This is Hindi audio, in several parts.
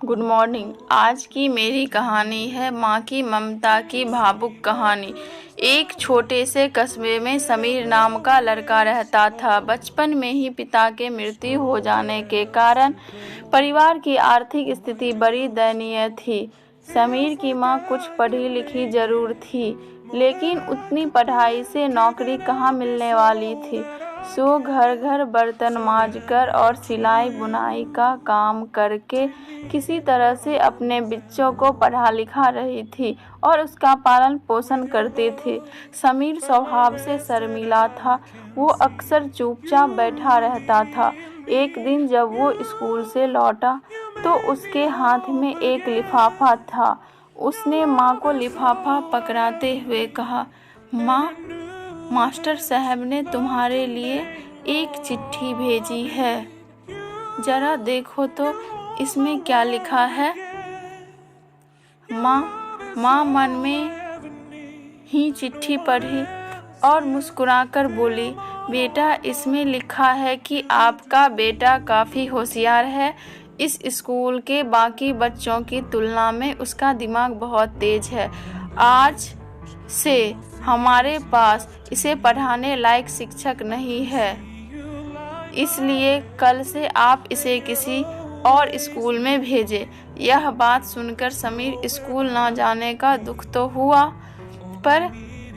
Good morning. आज की मेरी कहानी है माँ की ममता की भावुक कहानी। एक छोटे से कस्बे में समीर नाम का लड़का रहता था। बचपन में ही पिता के मृत्यु हो जाने के कारण परिवार की आर्थिक स्थिति बड़ी दयनीय थी। समीर की माँ कुछ पढ़ी लिखी जरूर थी, लेकिन उतनी पढ़ाई से नौकरी कहाँ मिलने वाली थी। सो घर घर बर्तन मांजकर और सिलाई बुनाई का काम करके किसी तरह से अपने बच्चों को पढ़ा लिखा रही थी और उसका पालन पोषण करती थी। समीर स्वभाव से शर्मीला था। वो अक्सर चुपचाप बैठा रहता था। एक दिन जब वो स्कूल से लौटा तो उसके हाथ में एक लिफाफा था। उसने माँ को लिफाफा पकड़ाते हुए कहा, माँ, मास्टर साहब ने तुम्हारे लिए एक चिट्ठी भेजी है, जरा देखो तो इसमें क्या लिखा है। माँ मन में ही चिट्ठी पढ़ी और मुस्कुराकर बोली, बेटा, इसमें लिखा है कि आपका बेटा काफ़ी होशियार है। इस स्कूल के बाकी बच्चों की तुलना में उसका दिमाग बहुत तेज है। आज से हमारे पास इसे पढ़ाने लायक शिक्षक नहीं है, इसलिए कल से आप इसे किसी और स्कूल में भेजें। यह बात सुनकर समीर स्कूल न जाने का दुख तो हुआ, पर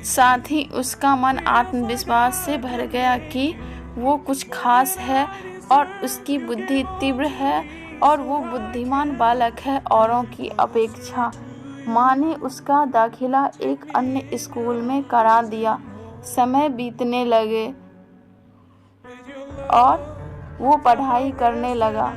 साथ ही उसका मन आत्मविश्वास से भर गया कि वो कुछ खास है और उसकी बुद्धि तीव्र है और वो बुद्धिमान बालक है औरों की अपेक्षा। माँ ने उसका दाखिला एक अन्य स्कूल में करा दिया। समय बीतने लगे और वो पढ़ाई करने लगा।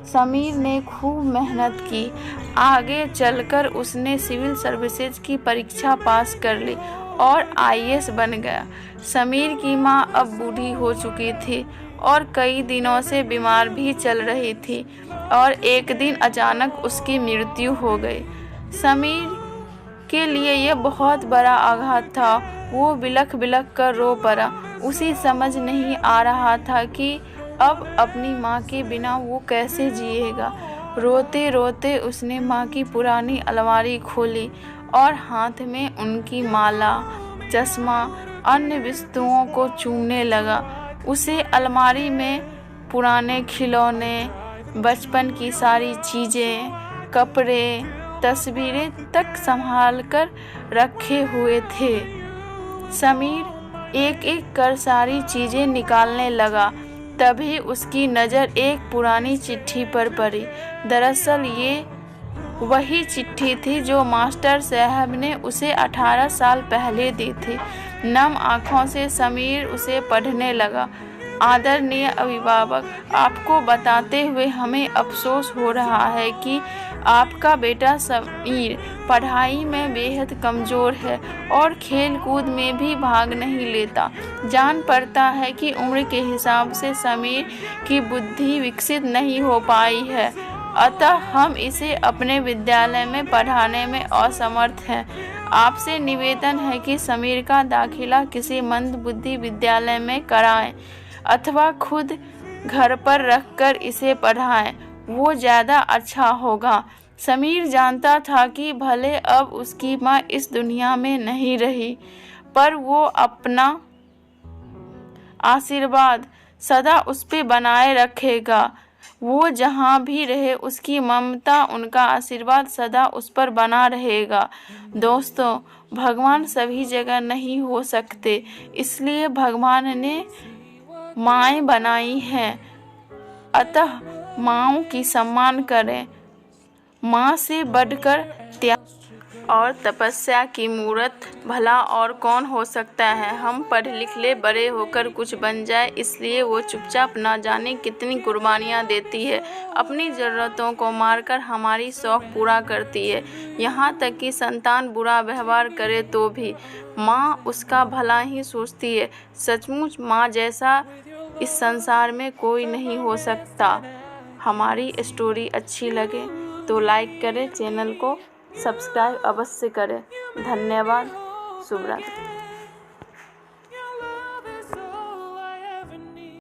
समीर ने खूब मेहनत की। आगे चलकर उसने सिविल सर्विसेज की परीक्षा पास कर ली और आईएएस बन गया। समीर की माँ अब बूढ़ी हो चुकी थी और कई दिनों से बीमार भी चल रही थी और एक दिन अचानक उसकी मृत्यु हो गई। समीर के लिए यह बहुत बड़ा आघात था। वो बिलख बिलख कर रो पड़ा। उसे समझ नहीं आ रहा था कि अब अपनी माँ के बिना वो कैसे जिएगा। रोते रोते उसने माँ की पुरानी अलमारी खोली और हाथ में उनकी माला, चश्मा, अन्य वस्तुओं को चूमने लगा। उसे अलमारी में पुराने खिलौने, बचपन की सारी चीज़ें, कपड़े, तस्वीरें तक संभाल कर रखे हुए थे। समीर एक एक कर सारी चीज़ें निकालने लगा। तभी उसकी नज़र एक पुरानी चिट्ठी पर पड़ी। दरअसल ये वही चिट्ठी थी जो मास्टर साहब ने उसे 18 साल पहले दी थी। नम आँखों से समीर उसे पढ़ने लगा। आदरणीय अभिभावक, आपको बताते हुए हमें अफसोस हो रहा है कि आपका बेटा समीर पढ़ाई में बेहद कमज़ोर है और खेल कूद में भी भाग नहीं लेता। जान पड़ता है कि उम्र के हिसाब से समीर की बुद्धि विकसित नहीं हो पाई है, अतः हम इसे अपने विद्यालय में पढ़ाने में असमर्थ हैं। आपसे निवेदन है कि समीर का दाखिला किसी मंदबुद्धि विद्यालय में कराएं अथवा खुद घर पर रखकर इसे पढ़ाएं, वो ज़्यादा अच्छा होगा। समीर जानता था कि भले अब उसकी माँ इस दुनिया में नहीं रही, पर वो अपना आशीर्वाद सदा उस पे बनाए रखेगा। वो जहाँ भी रहे उसकी ममता, उनका आशीर्वाद सदा उस पर बना रहेगा। दोस्तों, भगवान सभी जगह नहीं हो सकते, इसलिए भगवान ने माएँ बनाई हैं, अतः माँओं की सम्मान करें। माँ से बढ़कर त्याग और तपस्या की मूरत भला और कौन हो सकता है। हम पढ़ लिख ले, बड़े होकर कुछ बन जाए, इसलिए वो चुपचाप ना जाने कितनी कुर्बानियाँ देती है। अपनी ज़रूरतों को मारकर हमारी शौक़ पूरा करती है। यहाँ तक कि संतान बुरा व्यवहार करे तो भी माँ उसका भला ही सोचती है। सचमुच माँ जैसा इस संसार में कोई नहीं हो सकता। हमारी स्टोरी अच्छी लगे तो लाइक करें, चैनल को सब्सक्राइब अवश्य करें। धन्यवाद। शुभ रात्रि।